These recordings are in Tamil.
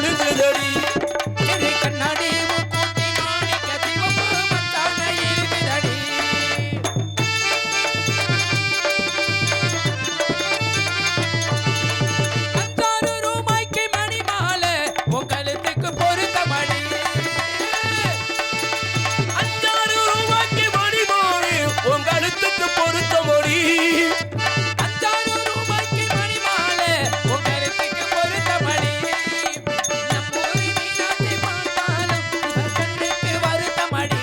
குழுங்குதடி கண்ணாடி மூக்குத்தி மாணிக்க சிவப்பு மச்சான இருக்குதடி ₹5 மணி மாலை உன் கழுத்துக்கு பொருத்த மணி ₹5 மணி மாலை உன் கழுத்துக்கு பொருத்த மொழி ₹5 மணி மாலை உன் கழுத்துக்கு பொருத்த மணி நம்மூரி மீனாட்சி பார்த்தாலும் இவ கண்ணுக்கு வருத்த மணி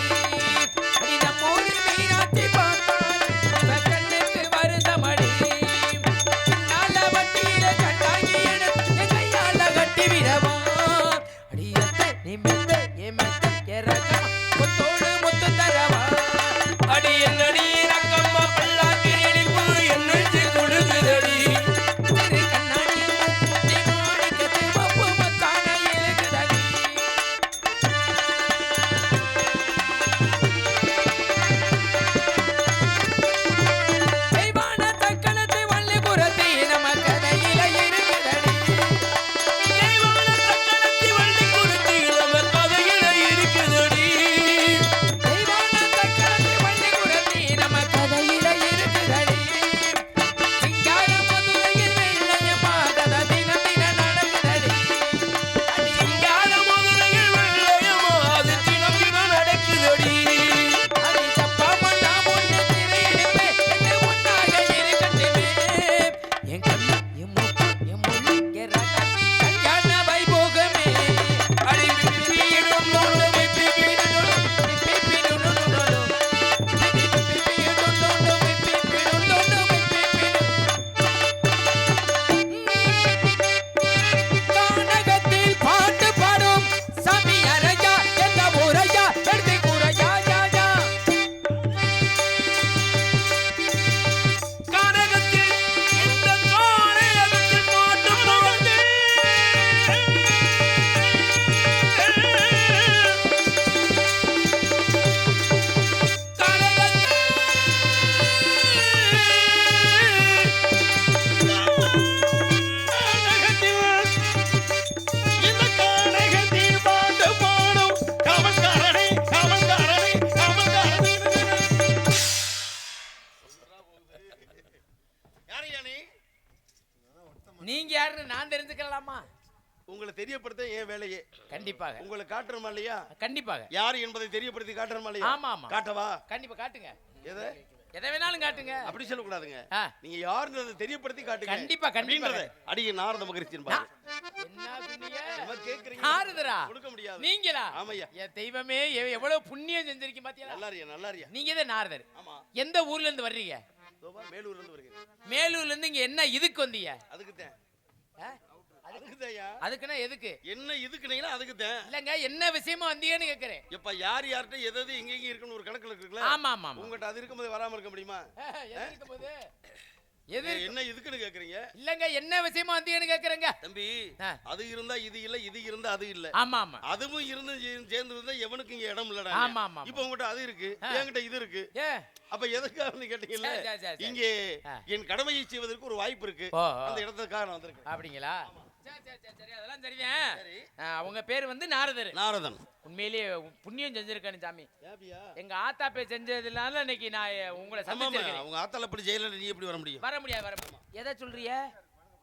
நம்மூரி மீனாட்சி பார்த்தாலும் இவ கண்ணுக்கு வருத்த மணி நால வட்டியில கட்டாங்கி எடுத்து கையால கட்டி விடவா அடியத்தை நீ மெத்த ஏ மெத்த கேரகமா முத்தோடு முத்து தரவா அடி என்னடி ரக்கம்மா பல்லாக்கி இனிப்பு என்னெஞ்சு குழுங்குதடி கண்ணாடி மூக்குத்தி மாணிக்க சிவப்பு மச்சான இருக்குதடி தெய்வான தக்கணத்தை வள்ளி புரத்தி நம்ம கதையில இருக்குதடி தெய்வான தக்கணத்தி வள்ளி குருத்தி நம்ம கதையில இருக்குதடி தெய்வான தக்கணத்தை வள்ளி புரத்தி நம்ம கதையில இருக்குதடி சிங்கார மதுரையில் வெள்ளையம்மா கதை தினம் தினம் நடக்குதடி அடி சிங்கார மதுரையில் வெள்ளையம்மா அது தினம் தினம் நடக்குதடி அடி சப்பாமண்ணா பொண்ணு திரையிடுமே என்று ஒன்றாக இருக்கட்டுமே என் கண்ணு என் மூக்கு என் முள்ளு என் ரகம் கல்யாண வைபோகமே அடி பிப்பியிடும் நோடு பிப்பியிடும் கானகத்தில் பாட்டு பாடும் சாமி அரையா எந்த ஊரையா எடுத்து கூரையா யாயா கானகத்தில் இந்த கானகத்தில் பாட்டு பாடுது இந்த கானகத்தில் பாட்டு பாடும் காமக்காரனே காமக்காரனே காமக்காரனே யாரையா நீ நீங்க யாருன்னு நான் தெரிஞ்சுக்கலாமா உங்களை தெரியப்படுத்த என் வேலையே. கண்டிப்பாக உங்களை காட்டுறமா இல்லையா? கண்டிப்பாக யார் என்பதை தெரியப்படுத்தி காட்டுறமா இல்லையா? ஆமா ஆமா காட்டவா? கண்டிப்பா காட்டுங்க எதை? எதை வேணாலும் காட்டுங்க அப்படி சொல்லக்கூடாதுங்க. ஆ. நீங்க யாருன்றதை தெரியப்படுத்தி காட்டுங்க. கண்டிப்பா, கண்டிப்பா. அப்படின்றதை அடிய நாரத மகரிஷின் பாரு. என்ன சொன்னீங்க என்ன கேக்குறீங்க? ஆறுதரா கொடுக்க முடியாது. நீங்களா ஆமையா. என் தெய்வமே எவ்வளவு புண்ணியம் செஞ்சிருக்கீங்க பாத்தீங்களா நல்லாரியா நல்லாரியா. நீங்க தான் நாரதர் ஆமா. எந்த ஊர்ல இருந்து வர்றீங்க? தோபா மேலூர்ல இருந்து வருகிறேன். மேலூர்ல இருந்து இங்க என்ன இதுக்கு வந்தீங்க? அதுக்கு தான். ஆ? அதுக்கு தான்யா. அதுக்குன்னா எதுக்கு? என்ன இதுக்குனீங்களா அதுக்கு தான். இல்லங்க என்ன விஷயமா வந்தீங்கன்னு கேக்குறேன். எப்ப யார் யார்ட்ட எது எங்க எங்க இருக்குன்னு ஒரு கணக்குல இருக்குல்ல? ஆமா ஆமா ஆமா. உங்ககிட்ட அது இருக்கும்போது வராம இருக்க முடியுமா? எது இருக்க போகுது? எது இருக்கு? என்ன இதுக்குன்னு கேக்குறீங்க? இல்லங்க என்ன விஷயமா வந்தீங்கன்னு கேக்குறேங்க. தம்பி ஆ. அது இருந்தா இது இல்ல இது இருந்தா அது இல்ல. ஆமா ஆமா. அதுவும் இருந்து சேர்ந்து இருந்தா எவனுக்கு இங்க இடம் இல்லடா. ஆமா ஆமா. இப்போ உங்ககிட்ட அது இருக்கு என்கிட்ட இது இருக்கு. ஏ அப்ப எதுக்காக கேட்டீங்கல்ல? சரி, சரி, சரி. இங்கே என் கடமையை செய்வதற்கு ஒரு வாய்ப்பு இருக்கு. ஓ, அந்த இடத்துக்காக நான் வந்திருக்கேன். அப்படிங்களா? சரி அதெல்லாம் சரிதான். அவங்க பேர் வந்து நாரதர். நாரதன். உண்மையிலேயே புண்ணியம் செஞ்சிருக்கானு சாமி. ஏபியா? எங்க ஆத்தா பேர் செஞ்சதுனால இன்னைக்கு நான் உங்களை சந்திச்சிருக்கேன். அவங்க ஆத்தால எப்படி ஜெயில நீ எப்படி வர முடியும்? வர முடியாது. எதை சொல்றிய?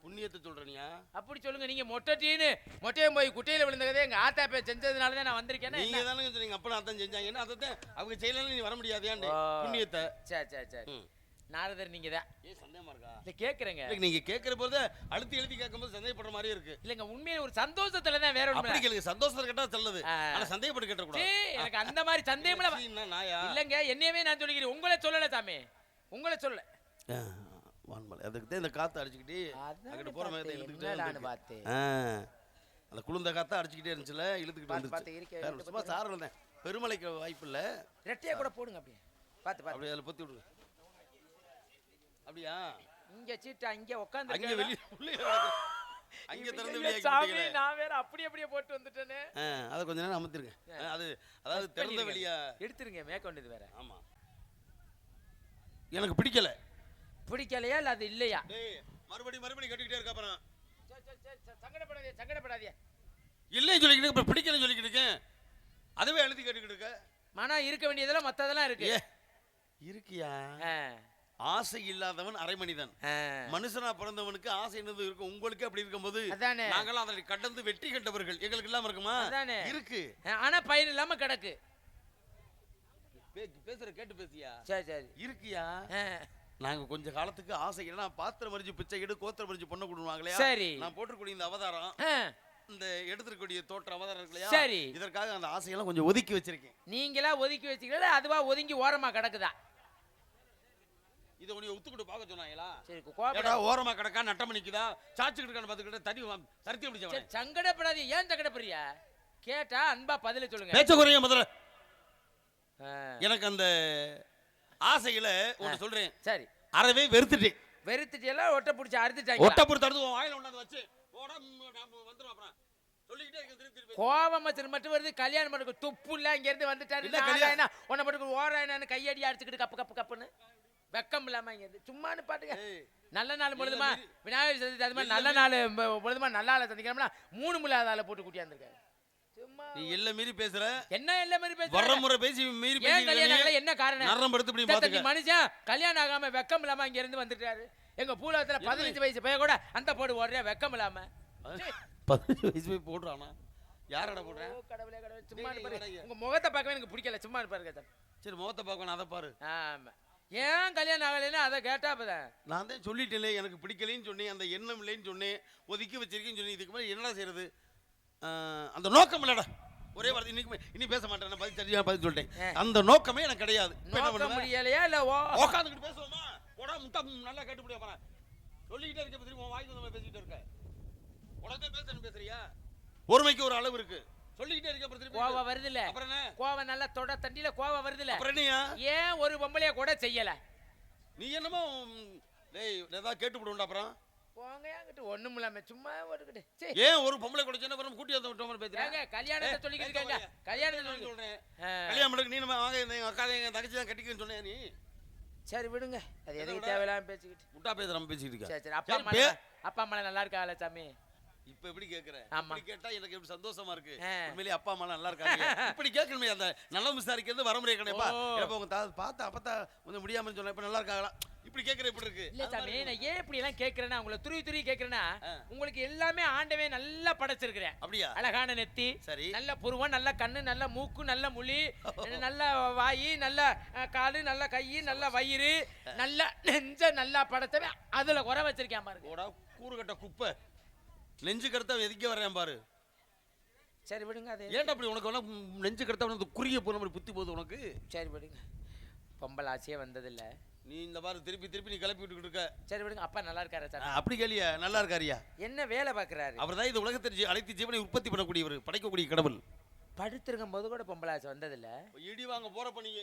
புண்ணியத்தை சொல்றனியா? அப்படி சொல்லுங்க. நீங்க மொட்டையும் போய் குட்டையில விழுந்ததே எங்க ஆத்தா பேர் செஞ்சதுனால தான் நான் வந்திருக்கேன். நீங்க தானே சொன்னீங்க அப்ப அதான் செஞ்சாங்கன்னா அதான் அவங்க ஜெயில நீ வர முடியாதேன்னு புண்ணியத்தை. சரி நாரதர் நீங்க தான். சந்தேகமா இருக்கா? இல்ல கேக்குறேங்க. நீங்க கேக்குற போது அழுத்தி எழுதி கேட்கும்போது சந்தேகப்படுற மாதிரி இருக்கு. இல்லங்க உண்மையிலே ஒரு சந்தோஷத்துல தான் வேற ஒண்ணு. அப்படி கேளுங்க. சந்தோஷத்துல கேட்டா நல்லது. ஆனா சந்தேகப்பட்டு கேட்ட கூடாது. எனக்கு அந்த மாதிரி சந்தேகம்ல நாயா? இல்லங்க என்னையவே நான் சொல்லிக்கிறேன். உங்களை சொல்லல சாமி. உங்களை சொல்ல. வான்மலை அதுக்கு தான் இந்த காத்து அடிச்சுக்கிட்டு அங்கிட்டு போற மாதிரி இழுத்துக்கிட்டே நான் பார்த்தேன். அந்த குளிர்ந்த காத்து அடிச்சுக்கிட்டே இருந்துச்சுல இழுத்துக்கிட்டு வந்துச்சு. சும்மா சார் வந்தேன். பெருமலைக்கு வாய்ப்பு இல்ல. ரெட்டையா கூட போடுங்க அப்படியே. பாத்து அப்படியே அதுல பொத்தி விடுங்க. அப்படியா? இங்க சீட்டா இங்க உட்கார்ந்து அங்க வெளிய உள்ள அங்க திறந்து வெளிய சாமி நான் வேற அப்படியே போட்டு வந்துட்டேனே. அத கொஞ்ச நேரம் அமர்த்திருங்க. அது அதாவது திறந்த வெளிய எடுத்துருங்க மேற்கொண்டு இது வேற. ஆமா. எனக்கு பிடிக்கல. பிடிக்கலையா இல்ல அது இல்லையா? டேய் மறுபடி கட்டிக்கிட்டே இருக்க அப்புறம். சங்கடப்படாதே. இல்லைன்னு சொல்லிக்கிட்டு இப்ப பிடிக்கலன்னு சொல்லிக்கிட்டு இருக்கேன். அதுவே எழுதி கேட்டுக்கிட்டு இருக்க. மனம் இருக்க வேண்டியதெல்லாம் மத்ததெல்லாம் இருக்கு. இருக்கியா? ஆசை இல்லாதவன் அரை மனிதன். மனுஷனா பிறந்தவனுக்கு ஆசை என்னது இருக்கும். உங்களுக்கு அப்படி இருக்கும்போது நாங்களாம் அதை கடந்து வெற்றி கண்டவர்கள். எங்களுக்கு இல்லாம இருக்குமா? இருக்கு. ஆனா பயிர் இல்லாம கிடக்கு. பேசுற கேட்டு பேசியா? சரி சரி. இருக்கியா? நாங்க கொஞ்ச காலத்துக்கு ஆசை இல்லைன்னா பாத்திரம் மறிச்சு பிச்சை எடு கோத்திரம் மறிச்சு பொண்ணு கொடுவாங்களே. சரி. நான் போட்டுக்கூடிய இந்த அவதாரம், இந்த எடுத்துக்கூடிய தோற்ற அவதாரம் இருக்கு இல்லையா? சரி. இதற்காக அந்த ஆசையெல்லாம் கொஞ்சம் ஒதுக்கி வச்சிருக்கேன். நீங்களா ஒதுக்கி வச்சுக்கல, அதுவா ஒதுங்கி ஓரமா கிடக்குதா? இதை உன்னை ஒத்துக்கிட்டு பார்க்க சொன்னாங்களா? சரி. ஓரமா கிடக்கா நட்டம் நிக்குதா சாச்சுக்கிட்டு இருக்கான்னு பார்த்துக்கிட்டு தடி தருத்தி பிடிச்சவன். சங்கடப்படாது. ஏன் சங்கடப்படுறியா? கேட்டா அன்பா பதில சொல்லுங்க. பேச்ச குறைய முதல்ல. எனக்கு அந்த ஆசைகளை ஒன்று சொல்றேன். சரி. அறவே வெறுத்துட்டேன். ஒட்ட பிடிச்சி அறுத்துட்டாங்க. ஒட்ட பிடிச்சி அறுத்து வாயில கொண்டாந்து வச்சு வந்துடும். அப்புறம் சொல்லிக்கிட்டே இருக்க. கோவம் மட்டும் வருது. கல்யாணம் பண்ண துப்பு இல்ல. இங்க இருந்து வந்துட்டாரு. உன்னை மட்டும் ஓராயனான்னு கையடி அடிச்சுக்கிட்டு கப்பு கப்பு கப்புன்னு வெக்கம் இல்லாம இங்க சும்மானு பாட்டுங்க. நல்ல நாள் பொழுதுமா விநாயகர் சதுர்த்தி அது மாதிரி நல்ல நாள் பொழுதுமா நல்ல ஆளை சந்திக்கிறோம்னா 3 முள்ளாத ஆளை போட்டு கூட்டியாந்துருக்காரு. நீ எல்லாம் மீறி பேசுற. என்ன எல்லாம் மீறி பேசுற? வரமுறை பேசி மீறி பேசி. கல்யாணம் என்ன காரணம்? நரம் படுத்து இப்படி பாத்துக்க. மனுஷன் கல்யாணம் ஆகாம வெக்கம் இல்லாம இங்க இருந்து வந்துட்டாரு. எங்க பூலத்துல 15 வயசு பையன் கூட அந்த போடு ஓடுறியா வெக்கம் இல்லாம. 15 வயசு போய் போடுறானா? யாரடா போடுறேன்? கடவுளே கடவுளே. சும்மா பாருங்க. உங்க முகத்தை பார்க்கவே எனக்கு பிடிக்கல. சும்மா பாருங்க. சரி முகத்தை பார்க்கணும் அதை பாரு. ஆமா. ஏன் கல்யாணம் ஆகலைன்னா அதை கேட்டா அப்பதான் நான் தான் சொல்லிட்டேன். எனக்கு பிடிக்கலைன்னு சொன்னேன். அந்த எண்ணம் இல்லைன்னு சொன்னேன். ஒதுக்கி வச்சிருக்கேன்னு சொன்னேன். இதுக்கு மேலே என்னடா செய்யறது? அந்த நோக்கம் இல்லடா. ஒரே வார்த்தை இனி பேச மாட்டேன். நான் பதில் சொல்லிட்டேன். அந்த நோக்கமே எனக்கு கிடையாது. முடியலையா இல்ல உட்காந்துக்கிட்டு பேசுவோமா? உடா முட்டை நல்லா கேட்டு முடியா போறேன். சொல்லிக்கிட்டே இருக்க பத்தி உன் வாய்க்கு நம்ம பேசிக்கிட்டு இருக்க. உடனே பேசுறியா? பொறுமைக்கு ஒரு அளவு இருக்கு. சொல்லிக்கிட்டே இருக்க. கோவம் வருது இல்ல? அப்புறம் என்ன? கோவம் நல்லா தொட தண்டில கோவம் வருது இல்ல? அப்புறம் என்னையா? ஏன் ஒரு பொம்பளைய கூட செய்யல? நீ என்னமோ டேய் ஏதாவது கேட்டு விடுடா. அப்புறம் போங்கயாங்கிட்ட ஒண்ணும் இல்லாம சும்மா ஓடுகிட்டு. ஏன் ஒரு பொம்பளை கூட சின்ன பரம் கூட்டி வந்து விட்டோம் பேசுறீங்க? கல்யாணத்தை சொல்லிக்கிட்டு இருக்காங்க. கல்யாணத்தை சொல்றேன். கல்யாணம் பண்ணி நீ நம்ம வாங்க எங்க அக்கா எங்க தங்கச்சி தான் கட்டிக்கன்னு சொன்னே நீ. சரி விடுங்க. அது எதுக்கு தேவையில்லாம பேசிக்கிட்டு. முட்டா பேசுறோம் பேசிட்டு இருக்க. சரி சரி. அப்பா அம்மா நல்லா இருக்காங்களா சாமி? இப்ப எப்படி கேக்குறேன்? இப்படி கேட்டா எனக்கு எப்படி சந்தோஷமா இருக்கு. உண்மையிலேயே அப்பா அம்மா நல்லா இருக்காங்க. இப்படி கேட்கணுமே. அந்த நல்ல விசாரிக்கிறது வரமுறை கிடையாதுப்பா. இப்ப உங்க பார்த்தா அப்பத்தா கொஞ்சம் முடியாம சொன்னா இப்ப நல்லா இருக்காங்களா? இப்படி கேக்குற இப்படி இருக்கு. இல்ல சாமி நான் ஏன் இப்படி எல்லாம் கேக்குறேன்னா உங்களை துருவி கேக்குறேன்னா உங்களுக்கு எல்லாமே ஆண்டவே நல்லா படைச்சிருக்கிறேன். அப்படியா? அழகான நெத்தி, நல்ல புருவம், நல்ல கண்ணு, நல்ல மூக்கு, நல்ல முழி, நல்ல வாய், நல்ல காலு, நல்ல கை, நல்ல வயிறு, நல்ல நெஞ்ச நல்லா படைச்சவே அதுல குறை வச்சிருக்கேன் பாருங்க. ஓடா கூறுகட்ட குப்பை. நெஞ்சு கருத்தா எதுக்க வர்றேன் பாரு. சரி விடுங்க. அது ஏன்டா அப்படி உனக்கு எல்லாம் நெஞ்சு கருத்தா குறுகிய போன மாதிரி புத்தி போகுது உனக்கு? சரி விடுங்க. பொம்பளை ஆசையே வந்ததில்ல. நீ இந்த மாதிரி திருப்பி நீ கிளப்பி விட்டுக்கிட்டு இருக்க. சரி விடுங்க. அப்பா நல்லா இருக்காரா சார்? அப்படி கேளியா? நல்லா இருக்காரியா? என்ன வேலை பார்க்குறாரு? அவர் தான் இந்த உலகத்தை அனைத்து ஜீவனை உற்பத்தி பண்ணக்கூடியவர், படைக்கக்கூடிய கடவுள். படுத்திருக்கும் போது கூட பொம்பளை ஆசை வந்ததில்ல. இடி வாங்க போற பண்ணீங்க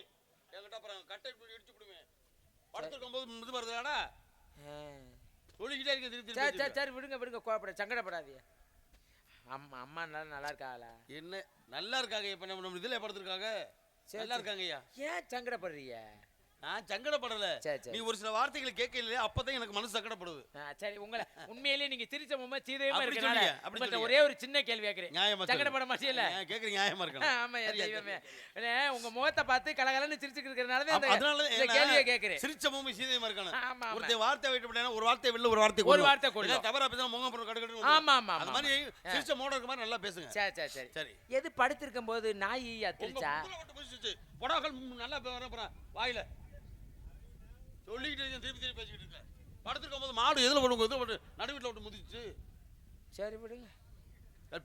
என்கிட்ட அப்புறம் கட்டை இடிச்சு விடுவேன். படுத்திருக்கும் போது இது வருதுடா. சொல்லிக்கிட்டே இருக்க திருப்பி. சரி சரி விடுங்க கோபப்பட சங்கடப்படாதீங்க. அம்மா நல்லா இருக்காங்களா? என்ன நல்லா இருக்காங்க. இப்ப நம்ம இதுல படுத்திருக்காங்க. நல்லா இருக்காங்கய்யா. ஏன் சங்கடப்படுறீங்க? நான் சங்கடப்படல. நீ ஒரு சில வார்த்தைகளை கேட்கல. அப்பதான் எனக்கு மனசு சங்கடப்படுது. சரி உங்களை உண்மையிலேயே நீங்க சிரிச்ச மும்மா சீதையமா இருக்கனால அப்படி ஒரே ஒரு சின்ன கேள்வி கேக்குறேன். சங்கடப்பட மாட்டீங்கல? கேக்குறீங்க நியாயமா இருக்கு. ஆமா தெய்வமே. உங்க முகத்தை பார்த்து கலகலன்னு சிரிச்சிட்டு இருக்கறனால தான் இந்த கேள்வியை கேக்குறேன். சிரிச்ச மும்மா சீதையமா இருக்கணும். ஆமா ஒரு வார்த்தை விட்டு போனா ஒரு வார்த்தை வெளில ஒரு வார்த்தை கொடு. தவறா பேசினா முகம் போற கடகட. ஆமா ஆமா. அந்த மாதிரி சிரிச்ச மோட இருக்க மாதிரி நல்லா பேசுங்க. சரி சரி. எது படுத்திருக்கும் போது நாய் அத்திரிச்சா? பொடாக்கள் நல்லா வரப்பற வாயில சொல்லிக்கிட்டு திருப்பி பேசிக்கிட்டு இருக்க. படத்துக்கு போது மாடு எதில் போட்டு நடுவீட்டில் விட்டு முதிச்சு. சரி விடுங்க.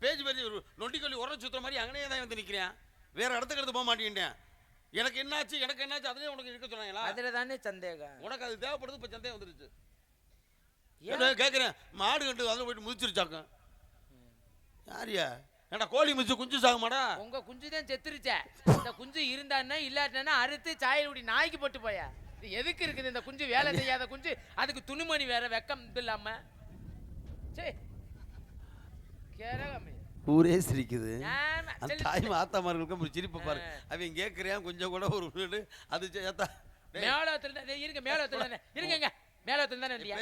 பேச்சு நொண்டிக்கொல்லி உரம் சுத்துற மாதிரி அங்கனே தான் வந்து நிற்கிறேன். வேற இடத்துக்கு எடுத்து போக மாட்டேங்கிட்டேன். எனக்கு என்னாச்சு அதுலேயே உனக்கு இருக்க சொன்னாங்களா? அதில் தானே சந்தேகம். உனக்கு அது தேவைப்படுது. இப்போ சந்தேகம் வந்துருச்சு. கேட்குறேன் மாடு கண்டு அதில் போயிட்டு முதிச்சிருச்சாக்க. யாரியா? ஏடா கோழி மிச்சு குஞ்சு சாக மாடா? உங்க குஞ்சு தான் செத்துருச்சா? இந்த குஞ்சு இருந்தான்னா இல்லாட்டினா அறுத்து சாயல் ஊடி நாய்க்கு போட்டு போயா? எதுக்கு இருக்குது இந்த குஞ்சு? வேலை செய்யாத குஞ்சு. அதுக்கு துணிமணி வேற வெக்கம் இல்லாம. ஊரே சிரிக்குது. தாய் ஆத்தாமார்களுக்கும் ஒரு சிரிப்பு பாரு. அவன் கேட்கறியான் கொஞ்சம் கூட ஒரு வீடு அது மேலத்துல இருங்க. மேலத்துல தானே இருங்க. மேலத்துல தானே இருந்தீங்க.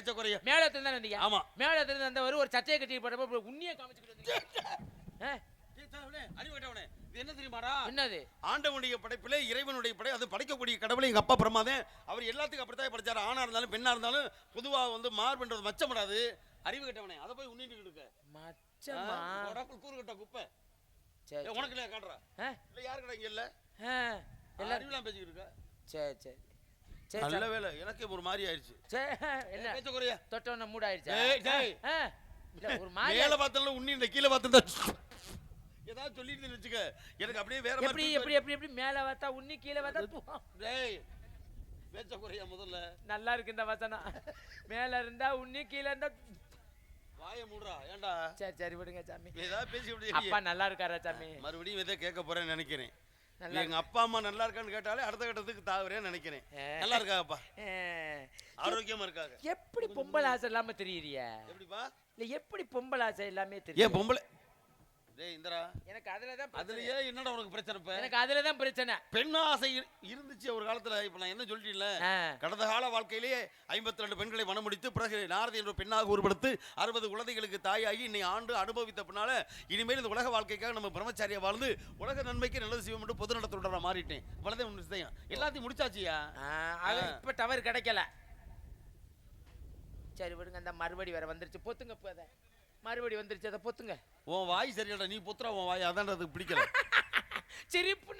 மேலத்துல தானே இருந்தீங்க. ஆமா. மேலத்துல இருந்த ஒரு சட்டையை கட்டி போட்டப்ப உண்மையை காமிச்சுக்கிட்டு இது என்ன தெரியுமாடா? என்னது? ஆண்டவனுடைய படைப்பிலே இறைவனுடைய படை, அது படைக்கக்கூடிய கடவுளை எங்க அப்பா பிரமாதம். அவர் எல்லாத்துக்கும் அப்படித்தான் படைச்சாரு. ஆணா இருந்தாலும் பெண்ணா இருந்தாலும் பொதுவா வந்து மார்புன்றது மச்சப்படாது. அறிவு கட்டவனே, அதை போய் உன்னிட்டு இருக்க. மச்சமா? உடம்புல கூறு கட்ட குப்பை. சரி உனக்கு இல்லையா காட்டுறா? இல்ல யாரு கடை இங்க இல்ல? எல்லாரும் அறிவுலாம் பேசிக்கிட்டு இருக்க. சரி சரி சரி. நல்ல வேலை, எனக்கே ஒரு மாதிரி ஆயிடுச்சு. சரி என்ன பேச்ச குறையா? தொட்டவன மூட் ஆயிடுச்சா? டேய் டேய். இல்ல ஒரு மாதிரி மேல பார்த்தல உன்னி இந்த கீழ பார்த்தா ஏதாவது சொல்லிட்டு வெச்சுக்க. எனக்கு அப்படியே வேற மாதிரி. எப்படி மேல பார்த்தா உன்னி கீழ பார்த்தா டேய் பேச்ச குறையா முதல்ல. நல்லா இருக்கு இந்த வசனம். மேல இருந்தா உன்னி கீழ இருந்தா வாயை மூடுறா. ஏன்டா? சரி சரி விடுங்க சாமி. ஏதாவது பேசி விடு. அப்பா நல்லா இருக்காரா சாமி? மறுபடியும் இதை கேட்க போறேன்னு நினைக்கிறேன். எங்க அப்பா அம்மா நல்லா இருக்கான்னு கேட்டாலே அடுத்த கட்டத்துக்கு தாவுறேன்னு நினைக்கிறேன். நல்லா இருக்காப்பா? ஆரோக்கியமா இருக்காங்க. எப்படி பொம்பளை ஆசை இல்லாம தெரியுறிய? எப்படிப்பா? இல்ல எப்படி பொம்பளை ஆசை எல்லாமே தெரியும்? ஏன் பொம்பளை? டேய் இந்திரா, எனக்கு அதுலதான் அதுலயே என்னடா உனக்கு பிரச்சனை? இப்ப எனக்கு அதுலதான் பிரச்சனை. பெண் ஆசை இருந்துச்சு ஒரு காலத்துல. இப்ப நான் என்ன சொல்லிட்டேன்ல, கடந்த கால வாழ்க்கையிலேயே 52 பெண்களை மணமுடித்து பிறகு நாரதி என்ற பெண்ணாக உருவெடுத்து 60 குழந்தைகளுக்கு தாயாகி இன்னை ஆண்டு அனுபவித்த பின்னால இனிமேல் இந்த உலக வாழ்க்கைக்காக நம்ம பிரம்மச்சாரியா வாழ்ந்து உலக நன்மைக்கு நல்லது செய்வோம் என்று பொது நடத்தோட நான் மாறிட்டேன். இவ்வளவுதான் உன் விஷயம். எல்லாத்தையும் முடிச்சாச்சியா? இப்ப டவர் கிடைக்கல. சரி விடுங்க, அந்த மறுபடி வேற வந்துருச்சு. பொத்துங்க போத. மறுபடி வந்துருச்சு, அதை பொத்துங்க. உன் வாய் சரியாடா, நீ பொத்துறா உன் வாய். அதான் அதுக்கு பிடிக்கல. சிரிப்பு.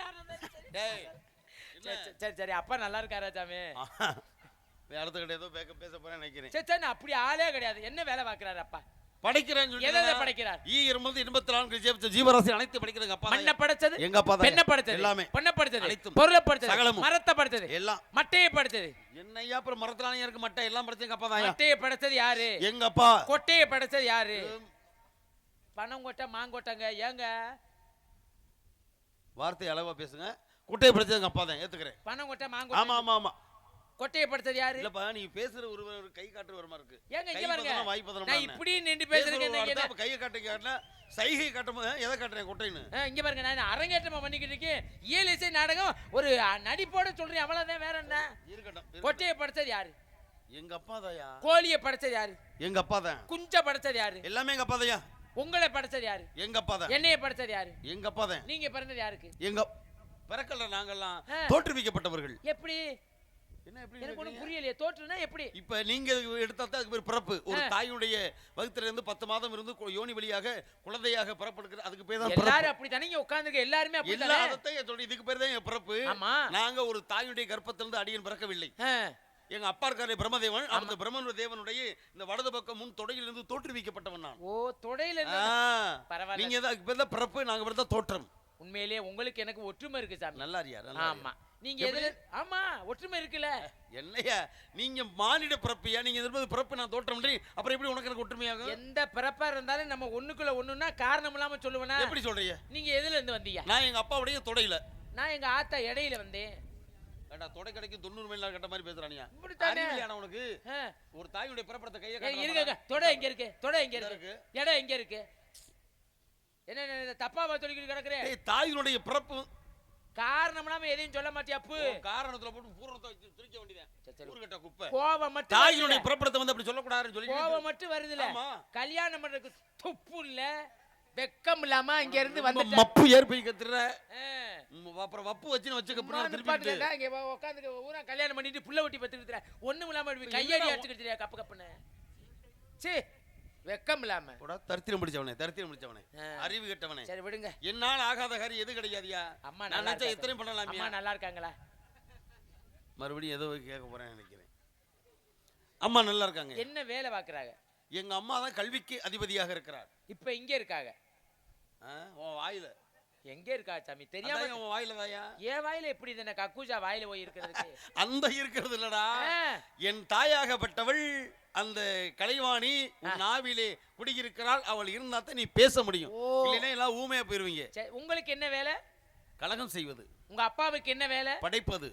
சரி சரி. அப்பா நல்லா இருக்காரா சாமி? அடுத்த கிட்ட ஏதோ பேச போறேன்னு நினைக்கிறேன். சரி சரி. அப்படி ஆளே கிடையாது. என்ன வேலை பாக்குறாரு அப்பா? படைக்கிறேன்னு எதை படைக்கிறார்? ஈ 84 ஜீவராசி அனைத்து படைக்கிறது அப்பா. மண்ணை படைச்சது எங்க அப்பா தான். பெண்ணை படைச்சது எல்லாமே. பொண்ணை படைச்சது அனைத்தும். பொருளை படைச்சது சகலமும். மரத்தை படைச்சது எல்லாம். மட்டையை படைச்சது என்னையா அப்புறம் மரத்துலானே இருக்கு மட்டை எல்லாம் படைச்சது எங்க அப்பா தான். மட்டையை படைச்சது யாரு? எங்க அப்பா. கொட்டையை படைச்சது யாரு? பணம் கொட்டை மாங்கொட்டைங்க. ஏங்க வார்த்தை அளவா பேசுங்க. கொட்டையை படைச்சது எங்க அப்பா தான். ஏத்துக்கிறேன். பணம் கொட்டை மாங்கொட்டை. ஆமா ஆமா ஆமா. கொட்டையை படைச்சது யாரு? இல்லப்பா, நீ பேசுற ஒரு கை காட்டுற ஒரு மாதிரி இருக்கு. ஏங்க இங்க பாருங்க, வாய் பதறமா. நான் இப்படி நின்னு பேசுறேன். அப்ப கையை காட்டுங்க. சைகை காட்டும்போது எதை காட்டுறேன்? கொட்டைன்னு. இங்க பாருங்க, நான் அரங்கேற்றமா பண்ணிக்கிட்டு இருக்கேன். இயல் இசை நாடகம் ஒரு நடிப்போட சொல்றேன், அவ்வளவுதான். வேற என்ன? இருக்கட்டும். கொட்டையை படைச்சது யாரு? எங்க அப்பா தாயா. கோழியை படைச்சது யாரு? எங்க அப்பா தான். குஞ்ச படைச்சது யாரு? எல்லாமே எங்க அப்பா தாயா. உங்களை படைச்சது யாரு? எங்க அப்பா தான். என்னைய படைச்சது யாரு? எங்க அப்பா தான். நீங்க பிறந்தது யாருக்கு? எங்க பிறக்கல. நாங்கெல்லாம் தோற்றுவிக்கப்பட்டவர்கள். எப்படி? என்ன எப்படி? எனக்கு ஒண்ணும் புரியலையே. தோற்றுனா எப்படி? இப்ப நீங்க எடுத்தா தான் அதுக்கு பேர் பிறப்பு. ஒரு தாயுடைய வயித்துல இருந்து 10 மாதம் இருந்து யோனி வழியாக குழந்தையாக பிறப்படுகிறது. அதுக்கு பேர் தான் பிறப்பு. எல்லாரும் அப்படி தானே உட்கார்ந்துங்க. எல்லாரும் அப்படி தானே. எல்லாத்தையும் சொல்லி இதுக்கு பேர் தான் பிறப்பு. ஆமா. நாங்க ஒரு தாயுடைய கர்ப்பத்திலிருந்து அடியன் பிறக்கவில்லை. எங்க அப்பா இருக்காரு பிரம்மதேவன். அந்த பிரம்ம தேவனுடைய இந்த வலது பக்கம் முன் தொடையிலிருந்து தோற்றுவிக்கப்பட்டவன் நான். ஓ, தொடையில இருந்து. பரவாயில்லை. நீங்க தான் அதுக்கு பேர் தான் பிறப்பு, நாங்க பேர் தான் தோற்றம். உண்மையிலேயே உங்களுக்கு எனக்கு ஒற்றுமை இருக்கு சாமி. நல்லா இருக்கியா? ஆமா. நீங்க எதுல? ஆமா, ஒற்றுமை இருக்குல்ல. என்னையா நீங்க மானிட பிறப்பியா? நீங்க எதிர்பார்த்து பிறப்பு நான் தோற்றம். அப்புறம் எப்படி உனக்கு எனக்கு ஒற்றுமையாகும்? எந்த பிறப்பா இருந்தாலும் நம்ம ஒண்ணுக்குள்ள ஒண்ணுன்னா காரணம் இல்லாம சொல்லுவேனா? எப்படி சொல்றீங்க? நீங்க எதுல இருந்து வந்தீங்க? நான் எங்க அப்பாவுடைய தொடையில. நான் எங்க ஆத்தா இடையில வந்தேன். ஏண்டா தொடை கடைக்கு 90 மைல் கட்ட மாதிரி பேசுறானியா? இப்படிதானே உனக்கு ஒரு தாயுடைய பிறப்பறத கைய காட்டுங்க. இருங்க, தொடை எங்க இருக்கு? தொடை எங்க இருக்கு? இடம் எங்க இருக்கு? என்ன தப்பாவா சொல்லிக்கிட்டு கிடக்குறே? தாயினுடைய பிறப்பு காரணம் இல்லாம எதையும் சொல்ல மாட்டியா? அப்பு காரணத்துல போட்டு பூரணத்தை திரிக்க வேண்டியதான். ஊர்கட்ட குப்பை. கோவம் மட்டும். தாயினுடைய பிறப்பறத வந்து அப்படி சொல்ல கூடாதுன்னு சொல்லி கோவம் மட்டும் வருதுல. கல்யாணம் பண்றதுக்கு துப்பு இல்ல, வெக்கம் இல்லாம இங்க இருந்து வந்து மப்பு ஏற்பி கத்துற. அப்புறம் வப்பு வச்சுன்னு வச்சுக்க அப்புறம் திருப்பி இங்க உட்கார்ந்து ஊரா கல்யாணம் பண்ணிட்டு புள்ள ஒட்டி பத்துக்கிட்டு ஒண்ணும் இல்லாம கையடி அடிச்சுக்கிட்டு கப்பு கப்புன்னு. சீ, வெக்கம் இல்லாம. தரித்திரம் பிடிச்சவனே அறிவு கெட்டவனே. சரி விடுங்க. என்னால் ஆகாத காரியம் எது கிடையாதுயா. அம்மா நல்லா நினைச்சா எத்தனை பண்ணலாம். அம்மா நல்லா இருக்காங்களா? மறுபடியும் ஏதோ கேட்க போறேன்னு நினைக்கிறேன். அம்மா நல்லா இருக்காங்க. என்ன வேலை பாக்குறாங்க? எங்க அம்மா தான் கல்விக்கு அதிபதியாக இருக்கிறார். இப்ப இங்க இருக்காங்க. உன் வாயில எங்க இருக்கா சாமி? தெரியாம உன் வாயில தாயா. ஏன் வாயில எப்படி தானே கக்கூஜா வாயில போய் இருக்கிறதுக்கு? அந்த இருக்கிறது இல்லடா. என் தாயாகப்பட்டவள் அந்த கலைவாணி நாவிலே குடியிருக்கிறாள். அவள் இருந்தா தான் நீ பேச முடியும். இல்லைன்னா எல்லாம் ஊமையா போயிருவீங்க. உங்களுக்கு என்ன வேலை? கலகம் செய்வது. உங்க அப்பாவுக்கு என்ன வேலை? படைப்பது.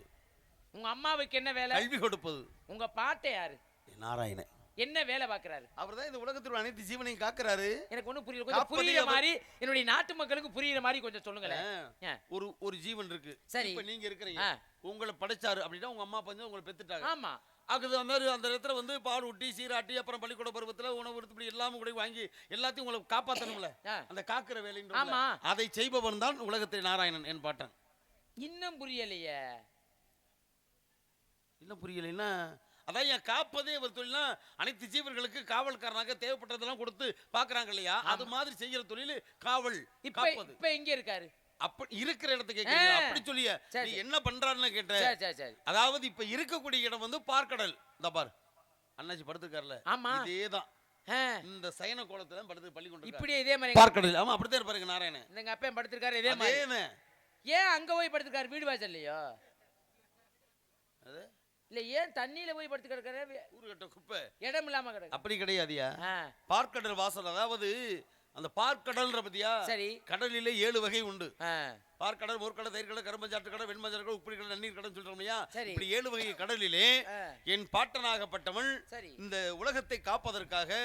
உங்க அம்மாவுக்கு என்ன வேலை? கல்வி கொடுப்பது. உங்க பாட்டை யாரு? நாராயணன். என்ன வேலை பாக்குறாரு? அவர்தான் இந்த உலகத்தில் அனைத்து ஜீவனையும் காக்குறாரு. எனக்கு ஒண்ணும் புரியல. கொஞ்சம் புரியுற மாதிரி என்னுடைய நாட்டு மக்களுக்கு புரியுற மாதிரி கொஞ்சம் சொல்லுங்களேன். ஒரு ஜீவன் இருக்கு. சரி, இப்ப நீங்க இருக்கறீங்க. உங்களை படைச்சாரு அப்படினா உங்க அம்மா அப்பா வந்து உங்களை பெத்துட்டாங்க. ஆமா. அது மாதிரி அந்த இடத்துல வந்து பால் ஊட்டி சீராட்டி அப்புறம் பள்ளிக்கூட பருவத்துல உணவு இப்படி எல்லாமே கூட வாங்கி எல்லாத்தையும் உங்களை காப்பாற்றணும்ல. அந்த காக்கிற வேலைன்ற ஆமா. அதை செய்பவன் தான் உலகத்தில் நாராயணன் என் பாட்டன். இன்னும் புரியலையே. இன்னும் புரியலைன்னா அதான் என் காப்பதே ஒரு தொழில்னா அனைத்து ஜீவர்களுக்கு காவல்காரனாக தேவைப்பட்டதெல்லாம் கொடுத்து பாக்குறாங்க இல்லையா, அது மாதிரி செய்யற தொழில் காவல். இப்ப எங்க இருக்காரு? அப்படி இருக்கிற இடத்துக்கு அப்படி சொல்லிய நீ என்ன பண்றான்னு கேட்ட. அதாவது இப்ப இருக்கக்கூடிய இடம் வந்து பார்க்கடல். இந்த பாரு அண்ணாச்சி படுத்துக்காருல, இதேதான் இந்த சயன கோலத்துல படுத்து பள்ளி கொண்டு இப்படி இதே மாதிரி பார்க்கடல். ஆமா அப்படித்தான் இருப்பாருங்க நாராயணன். எங்க அப்பா படுத்திருக்காரு இதே மாதிரி. ஏன் அங்க போய் படுத்திருக்காரு? வீடு வாசல் இல்லையோ? இல்ல ஏன் தண்ணியில போய் படுத்து கிடக்காரு? ஊரு கட்ட குப்பை இடம் இல்லாம கிடக்கு. அப்படி கிடையாதியா. பார்க்கடல் வாசல், அதாவது அந்த பார்க்கடல்ன்ற பத்தியா, சரி கடலிலே 7 வகை உண்டு. பார்க்கடல், மூர்க்கடல், தயிர்கடல், கரும்பஞ்சாற்று கடல், வெண்மஞ்சள், உப்புரி கடல், நன்னீர் கடல் சொல்றோமையா. இப்படி 7 வகை கடலிலே என் பாட்டனாகப்பட்டவன் இந்த உலகத்தை காப்பதற்காக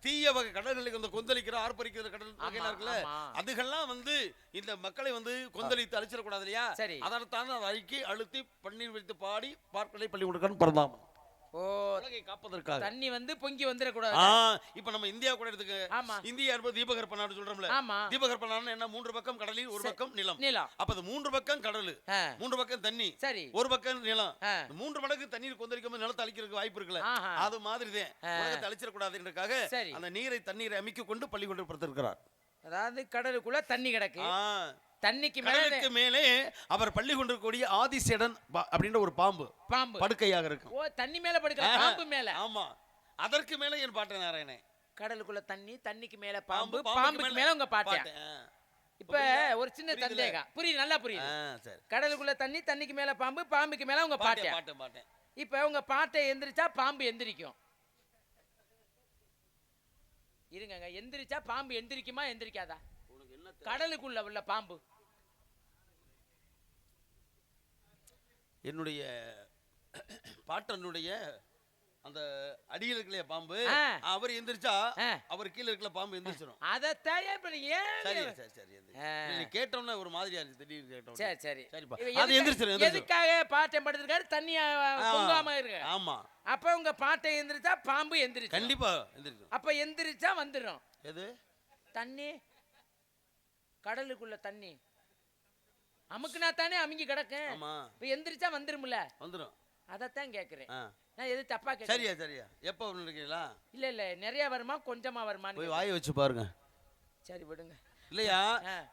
தீய வகை கடல்களுக்கு வந்து கொந்தளிக்கிற ஆர்ப்பரிக்கிற கடல் வகையெல்லாம் இருக்குல்ல, அதுகெல்லாம் வந்து இந்த மக்களை வந்து கொந்தளித்து அழிச்சிடக்கூடாது இல்லையா. அதற்கான அதை அழுக்கி அழுத்தி பன்னீர் வைத்து பாடி பார்க்கடலை பள்ளி கொடுக்கணும் பிறந்தாம். காப்பதற்காக தண்ணி வந்து பொங்கி வந்துடக்கூடாது. இப்ப நம்ம இந்தியா கூட எடுத்துக்க. இந்தியா என்பது தீபகற்ப நாடு சொல்றோம்ல. தீபகற்ப நாடு என்ன, 3 பக்கம் கடலில் 1 பக்கம் நிலம். அப்ப அது 3 பக்கம் கடல், 3 பக்கம் தண்ணி, 1 பக்கம் நிலம். 3 மடங்கு தண்ணீர் கொந்தளிக்கும் நிலத்தை அழிக்கிறதுக்கு வாய்ப்பு இருக்குல்ல, அது மாதிரிதான் உலகத்தை அழிச்சிடக்கூடாது என்றதுக்காக அந்த நீரை தண்ணீரை அமைக்க கொண்டு பள்ளி கொண்டு படுத்திருக்கிறார். அதாவது கடலுக்குள்ள தண்ணி கிடக்கு, தண்ணிக்கு மேலே அவர் பள்ளி கொண்டிருக்கக்கூடிய ஆதிசேடன் அப்படின்ற ஒரு பாம்பு படுக்கையாக இருக்கு. ஓ, தண்ணி மேல படுக்கிற பாம்பு மேல. ஆமா, அதற்கு மேல என் பாட்டன் நாராயணன். கடலுக்குள்ள தண்ணி, தண்ணிக்கு மேல பாம்பு, பாம்புக்கு மேல உங்க பாட்டன். இப்ப ஒரு சின்ன சந்தேகம், புரியுது, நல்லா புரியுது. கடலுக்குள்ள தண்ணி, தண்ணிக்கு மேல பாம்பு, பாம்புக்கு மேல உங்க பாட்டன். இப்ப உங்க பாட்டை எந்திரிச்சா பாம்பு எந்திரிக்கும். இருங்க, எந்திரிச்சா பாம்பு எந்திரிக்குமா எந்திரிக்காதா? கடலுக்குள்ள உள்ள பாம்பு என்னுடைய பாட்டனுடைய அந்த அடியில் இருக்கலையே பாம்பு, அவர் எந்திரிச்சா அவர் கீழே இருக்கல பாம்பு எந்திரிச்சிடும். அத நீ கேட்டோம்னா ஒரு மாதிரியா இருக்கு, திடீர்னு கேட்டோம். சரி சரி சரிப்பா, அது எந்திரிச்சிடும். எதுக்காக பாட்டை படுத்திருக்காரு? தண்ணி பொங்காம இருக்கு. ஆமா, அப்ப உங்க பாட்டை எந்திரிச்சா பாம்பு எந்திரிச்சு கண்டிப்பா எந்திரிக்கும். அப்ப எந்திரிச்சா வந்துடும். எது? தண்ணி, கடலுக்குள்ள தண்ணி அமுக்குனா தானே அமுங்கி கிடக்கும். இப்ப எந்திரிச்சா வந்துரும்ல. வந்துரும். அதத்தான் கேக்குறேன். நான் எது தப்பா கேக்குறேன்? சரியா சரியா. எப்ப நினைக்கிறீங்களா? இல்ல நிறைய வருமா கொஞ்சமா வருமான்னு போய் வாயை வச்சு பாருங்க. சரி விடுங்க. இல்லையா,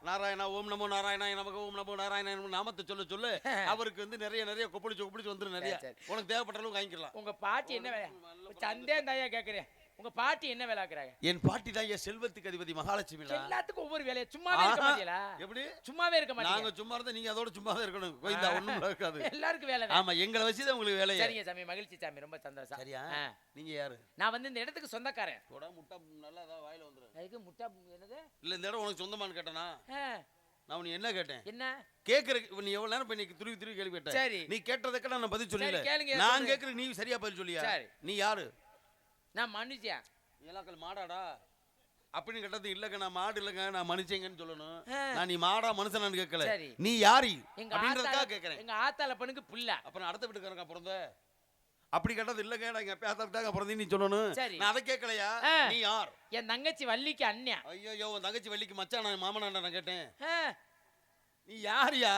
நாராயணா ஓம் நமோ நாராயணா நமக்கு ஓம் நமோ நாராயணா நாமத்தை சொல்ல சொல்ல அவருக்கு வந்து நிறைய கொப்பளிச்சு வந்துரும். நிறைய உனக்கு தேவைப்பட்ட அளவுக்கு வாங்கிக்கலாம். உங்க பாட்டி என்ன வேலை? சந்தேகம் தாயா கேக்குறேன். உங்க பாட்டி என்ன வேலை ஆக்குறாங்க? என் பாட்டி தான் செல்வத்துக்கு அதிபதி மகாலட்சுமி. எல்லாத்துக்கும் ஒவ்வொரு வேலையை சும்மாவே இருக்க மாட்டீங்களா? எப்படி சும்மாவே இருக்க மாட்டீங்க? நாங்க சும்மா இருந்தா நீங்க அதோட சும்மா தான் இருக்கணும். கோயிந்தா ஒண்ணும் நடக்காது. எல்லாருக்கும் வேலை. ஆமா, எங்களை வச்சுதான் உங்களுக்கு வேலை. சரிங்க சாமி, மகிழ்ச்சி சாமி, ரொம்ப சந்தோஷம். சரியா? நீங்க யாரு? நான் வந்து இந்த இடத்துக்கு சொந்தக்காரன். போடா முட்டா, நல்லா தான் வாயில வந்துரும். அதுக்கு முட்டா என்னது? இல்ல, இந்த இடம் உனக்கு சொந்தமான்னு கேட்டனா? நான் உன்னை என்ன கேட்டேன்? என்ன கேக்குற? நீ எவ்வளவு நேரம் பண்ணி துருவி கேள்வி கேட்ட. சரி, நீ கேட்டதுக்கு நான் பதில் சொல்லல. நான் கேக்குறேன், நீ சரியா பதில் சொல்லியா? நீ யாரு? நான் மனுஷன். ஏலாக்கள் மாடாடா அப்படின்னு கேட்டது இல்லங்க, நான் மாடு இல்லங்க, நான் மனுஷங்கன்னு சொல்லணும். நான் நீ மாடா மனுஷனான்னு கேட்கல, நீ யாரு அப்படின்றதுக்காக கேட்கறேன். எங்க ஆத்தால பனுக்கு புள்ள. அப்புறம் அடுத்த வீட்டுக்காரங்க பிறந்த அப்படி கேட்டது இல்லங்க, நான் எங்க பேசாதாங்க பிறந்தேன் நீ சொல்லணும். நான் அதை கேட்கலையா? நீ யார்? என் தங்கச்சி வள்ளிக்கு அண்ணன். ஐயோ, உன் தங்கச்சி வள்ளிக்கு மச்சான், நான் மாமனாண்டா நான் கேட்டேன். நீ யாரியா?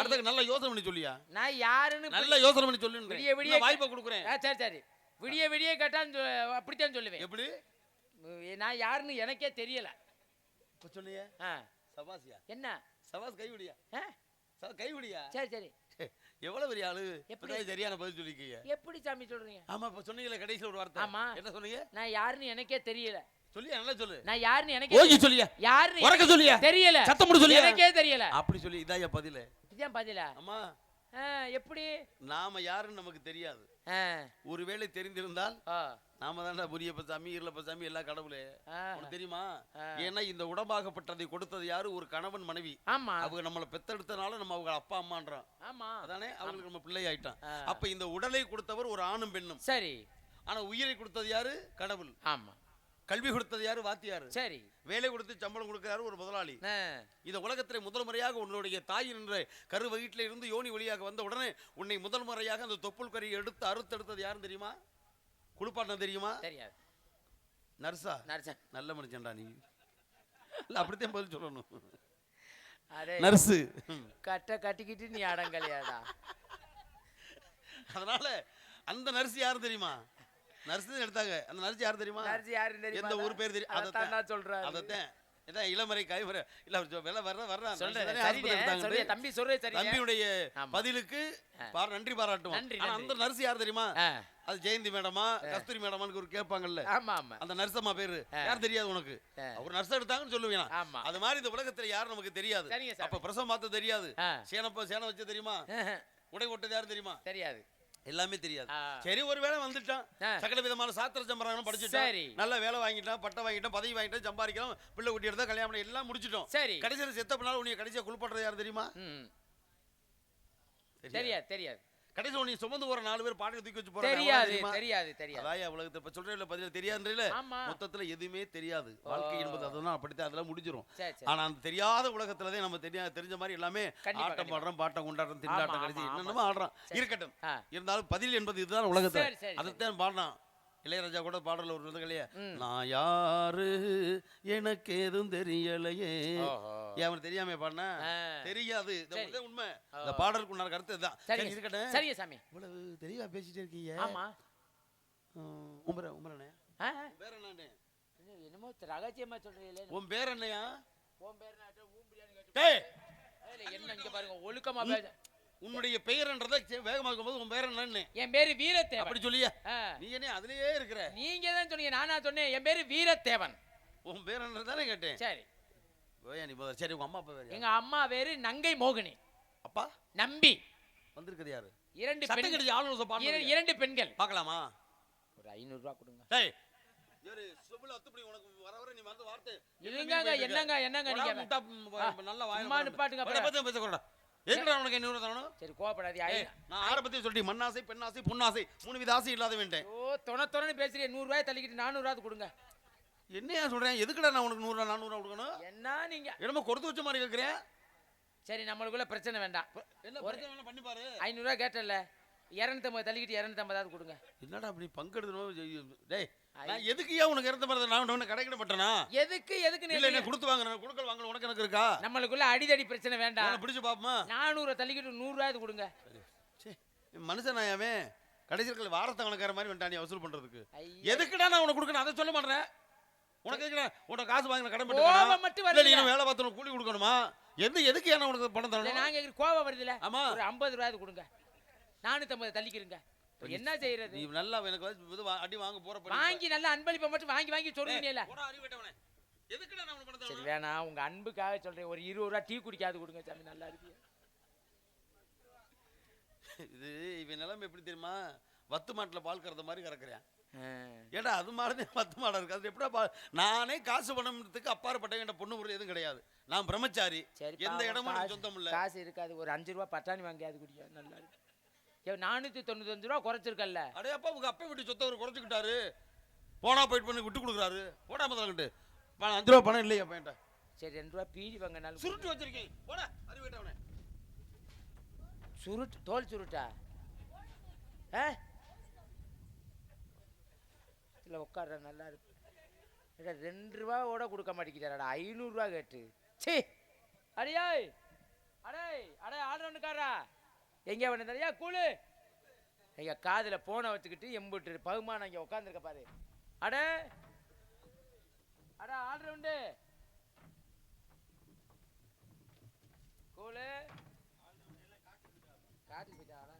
அடுத்த நல்ல யோசனை பண்ணி சொல்லியா? நான் யாருன்னு நல்ல யோசனை பண்ணி சொல்லுங்க. விடிய வாய்ப்பை கொடுக்குறேன். சரி சரி, விடிய கேட்டான்னு அப்படித்தான் சொல்லுவேன். எப்படி? நான் யாருன்னு எனக்கே தெரியல. சொன்னியா? சபாசியா? என்ன சபாஸ்? கைவிடியா? கைவிடியா? சரி சரி. எவ்வளவு பெரிய ஆளு, எப்படி சரியான பதில் சொல்லிக்கீங்க? எப்படி சாமி சொல்றீங்க? ஆமா, இப்ப சொன்னீங்களே கடைசில ஒரு வார்த்தை. ஆமா, என்ன சொன்னீங்க? நான் யாருன்னு எனக்கே தெரியல. சொல்லியா, நல்லா சொல்லு. நான் யாருன்னு எனக்கே ஓகே சொல்லியா? யாருன்னு உனக்கு சொல்லியா? தெரியல. சத்தம் போடு சொல்லியா? எனக்கே தெரியல. அப்படி சொல்லி இதான் பதில். இதான் பதிலா? ஆமா. எப்படி? நாம யாருன்னு நமக்கு தெரியாது. ஒருவேளை தெரிந்திருந்தால் நாம தான் புரியப்ப சாமி, இருளப்ப சாமி, எல்லா கடவுளே உனக்கு தெரியுமா? ஏன்னா இந்த உடம்பாகப்பட்டதை கொடுத்தது யாரு? ஒரு கணவன் மனைவி. ஆமா, அவங்க நம்மளை பெத்தெடுத்தனால நம்ம அவங்க அப்பா அம்மான்றோம். ஆமா, அதானே அவங்களுக்கு நம்ம பிள்ளை ஆயிட்டான். அப்ப இந்த உடலை கொடுத்தவர் ஒரு ஆணும் பெண்ணும். சரி. ஆனா உயிரை கொடுத்தது யாரு? கடவுள். ஆமா, கல்வி கொடுத்தது யாரு? வாத்தியாரு. சரி. வேலை கொடுத்து சம்பளம் கொடுக்கிறாரு ஒரு முதலாளி. இந்த உலகத்திலே முதல் முறையாக உன்னுடைய தாய் என்ற கரு வயிற்றில இருந்து யோனி வழியாக வந்த உடனே உன்னை முதல் முறையாக அந்த தொப்புள் கறி எடுத்து அறுத்தெடுத்தது யாருன்னு தெரியுமா? குளிப்பாட்டின தெரியுமா? தெரியாது. நர்ஸா? நர்ஸா. நல்ல மனுஷன்டா நீ. இல்ல அப்படித்தான் பதில் சொல்லணும். அரே நர்ஸு கட்டிக்கிட்டு நீ அடங்கலையாடா. அதனால அந்த நர்ஸ் யாரு தெரியுமா? நர்ஸ் எடுத்தாங்க. அந்த நர்ஸ் யாரு தெரியுமா? நர்ஸ் யாருன்னு தெரியுமா? எந்த ஊர் பேர் தெரியும்? அதான் நான் சொல்றேன். அதத்தான் இதான் இளமறை கைமறை இல்ல வர்றான். தம்பி சொல்றே சரி. தம்பியுடைய பதிலுக்கு நன்றி பாராட்டுவோம். ஆனா அந்த நர்ஸ் யார் தெரியுமா? அது ஜெயந்தி மேடமா கஸ்தூரி மேடமான்னு ஒரு கேட்பாங்கல்ல. ஆமா ஆமா. அந்த நர்ஸம்மா பேரு யார் தெரியாது உனக்கு? ஒரு நர்ஸ் எடுத்தாங்கன்னு சொல்லுவீங்க. அது மாதிரி இந்த உலகத்துல யாரும் நமக்கு தெரியாது. அப்ப பிரசவம் பார்த்து தெரியாது. சேனை வச்சு தெரியுமா? உடை ஓட்டது யாரும் தெரியுமா? தெரியாது. எல்லாமே தெரியாது. சரி ஒரு வேளை வந்துட்டான், சகல விதமான சாத்திர சம்பரங்களும் படிச்சுட்டான், நல்ல வேலை வாங்கிட்டான், பட்டம் வாங்கிட்டான், பதவி வாங்கிட்டான், சம்பாதிக்கலாம், பிள்ளை குட்டி எடுத்தா கல்யாணம் எல்லாம் முடிச்சிட்டோம். கடைசியில் செத்த பின்னால உன்னை கடைசியா குளிப்பாட்டுறது யாரு தெரியுமா? தெரியாது. தெரியாது. கடைசி உன்னை சுமந்து ஒரு 4 பேர் பாடகை தூக்கி வச்சு போறாங்க. தெரியாது. தெரியாது. தெரியாது. அதாய உலகத்தை இப்ப சொல்றேன் பதில தெரியாதுன்றீல. மொத்தத்துல எதுவுமே தெரியாது. வாழ்க்கை என்பது அதெல்லாம் அப்படித்தான், அதெல்லாம் முடிஞ்சிரும். ஆனா அந்த தெரியாத உலகத்துலதான் நம்ம தெரிஞ்ச மாதிரி எல்லாமே ஆட்டம் பாடுறோம், பாட்டம் கொண்டாடுறோம், திண்டாட்டம் கடைசி என்னென்னமோ ஆடுறோம். இருக்கட்டும். இருந்தாலும் பதில் என்பது இதுதான் உலகத்தை. அதைத்தான் பாடுறான் இளையராஜா கூட பாடல ஒரு இல்லையா? நான் யாரு எனக்கு எதுவும் தெரியலையே. அவன் தெரியாம பாடின தெரியாது. உண்மை. இந்த பாடலுக்கு உண்டான கருத்து இதுதான். இருக்கட்டும். சரியா சாமி, இவ்வளவு தெளிவா பேசிட்டே இருக்கீங்க. ஆமா. உமரனே பேர் என்ன? என்னமோ ரகசியமா சொல்றீங்களே. உன் பேர் என்னையா? உன் பேர் என்ன? இங்க பாருங்க, ஒழுக்கமா பேச. உன்னுடைய பெயர்ன்றத வேகமா இருக்கும்போது உன் பேர் என்னன்னு? என் பேரு வீரத்தேவன். அப்படி சொல்லியா? நீ என்ன அதுலயே இருக்கிற? நீங்க தான் சொன்னீங்க, நானா சொன்னேன்? என் பேரு வீரத்தேவன். உன் பேர் என்னதானே கேட்டேன். சரி சரி. உங்க அம்மா அப்பா பேரு? எங்க அம்மா பேரு நங்கை மோகினி. அப்பா நம்பி. வந்திருக்கிறது யாரு? 2 பெண்கள். 2 பெண்கள். பார்க்கலாமா? ஒரு 500 ரூபாய் கொடுங்க. டேய் யாரு சுபல அத்துப்படி உனக்கு வரவர நீ வந்து வார்த்தை என்னங்க நீங்க நல்ல வாயில பாட்டுங்க. பத்தி பேசறடா. எதுக்குடா உனக்கு 500 தரணும்? சரி கோபப்படாதீ. நான் ஆரம்பத்தை சொல்லிட்டேன், மண்ணாசை, பெண்ணாசை, பொன்னாசை, 3 வித ஆசை இல்லாத வேண்டேன். ஓ தொண பேசுறீங்க. 100 ரூபாய் தள்ளிக்கிட்டு 400 ரூபாய் கொடுங்க. என்னையா சொல்றேன்? எதுக்குடா நான் உனக்கு 100 400 கொடுக்கணும்? என்ன நீங்க என்னமோ கொடுத்து வச்ச மாதிரி கேக்குறேன். சரி நம்மளுக்குள்ள பிரச்சனை வேண்டாம். என்ன பிரச்சனை வேணா பண்ணி பாரு. 500 ரூபாய் கேட்டல, 250 தள்ளிக்கிட்டு 250 கொடுங்க. என்னடா அப்படி பங்கெடுக்கணும்? டேய் நான் எதுக்குயா உனக்கு 250? நான் உன்னை கடைக்கிட மாட்டேனா? எதுக்கு இல்ல என்ன கொடுத்து வாங்குறேன், கொடுக்கல் வாங்கல உனக்கு எனக்கு இருக்கா? நம்மளுக்குள்ள அடிதடி பிரச்சனை வேண்டாம். நான் பிடிச்சு பாப்போமா? 400 தள்ளிக்கிட்டு 100 ரூபாய் கொடுங்க. சே மனுஷனாயாவே கடைசில வாரத்தை கணக்கார மாதிரி வந்துட்டானே வசூல் பண்றதுக்கு. எதுக்குடா நான் உனக்கு கொடுக்கணும் அதை சொல்ல மாட்டேன். உனக்கு எதுக்குடா உனக்கு காசு வாங்கின கடன் மட்டும் இல்ல, நீ வேலை பார்த்து கூலி கொடுக்கணுமா? எதுக்கு ஏன்னா உனக்கு பணம் தரணும்? நாங்க கோவம் வருதுல. ஆமா ஒரு 50 ரூபாய் கொடுங்க. 450 தள்ளிக்கிறீங்க. என்ன செய்யறது? நீ நல்லா எனக்கு அடி வாங்க போற வாங்கி நல்லா அன்பளிப்பை மட்டும் வாங்கி சொல்றீங்கல. போடா அறிவிட்டவனே. எதுக்குடா நான் உனக்கு பணம் தரணும்? சரி வேணா, உங்க அன்புக்காக சொல்றேன். ஒரு 20 ரூபாய் டீ குடிக்காது கொடுங்க சாமி, நல்லா இருக்கு. இது இவன் நிலைமை எப்படி தெரியுமா? வத்து மாட்டுல பால் கறந்த மாதிரி கறக்குறேன். ஏடா அது மாதிரி வத்து மாடா இருக்கு. அது எப்படா? நானே காசு பணத்துக்கு அப்பாற்பட்ட என்ற பொண்ணு முறை எதுவும் கிடையாது. நான் பிரம்மச்சாரி. எந்த இடமும் சொந்தம் இல்ல. காசு இருக்காது. ஒரு 5 ரூபாய் பட்டாணி வாங்கியாது குடிக்காது, நல்லா இருக்கு. 495 ரூபா குறைச்சிருக்கல்ல. அடே அப்பா உங்க அப்பா விட்டு சொத்தை ஒரு குறைச்சிக்கிட்டாரு. போனா போயிட்டு பண்ணி விட்டு கொடுக்குறாரு. போடாம தரங்கிட்டு 5 ரூபா பணம் இல்லையா பையன்ட்ட? சரி 2 ரூபா பீடி வாங்கினாலும் சுருட்டு வச்சிருக்கேன். போடா அறிவிட்டவனே. சுருட்டு தோல் சுருட்டா? இல்லை உட்கார நல்லா இருக்கு. 2 ரூபாவோட கொடுக்க மாட்டேங்கிறாடா, 500 ரூபா கேட்டு. சே அடியாய் அடே ஆடுறவனுக்காரா எங்கே வந்தா கூழு? எங்க காதுல போனை வச்சுக்கிட்டு எம்புட்டு பகுமான இங்க உட்காந்துருக்க பாரு. அட ஆடுறவுண்டு கூழு காட்டி போயிட்டாடா.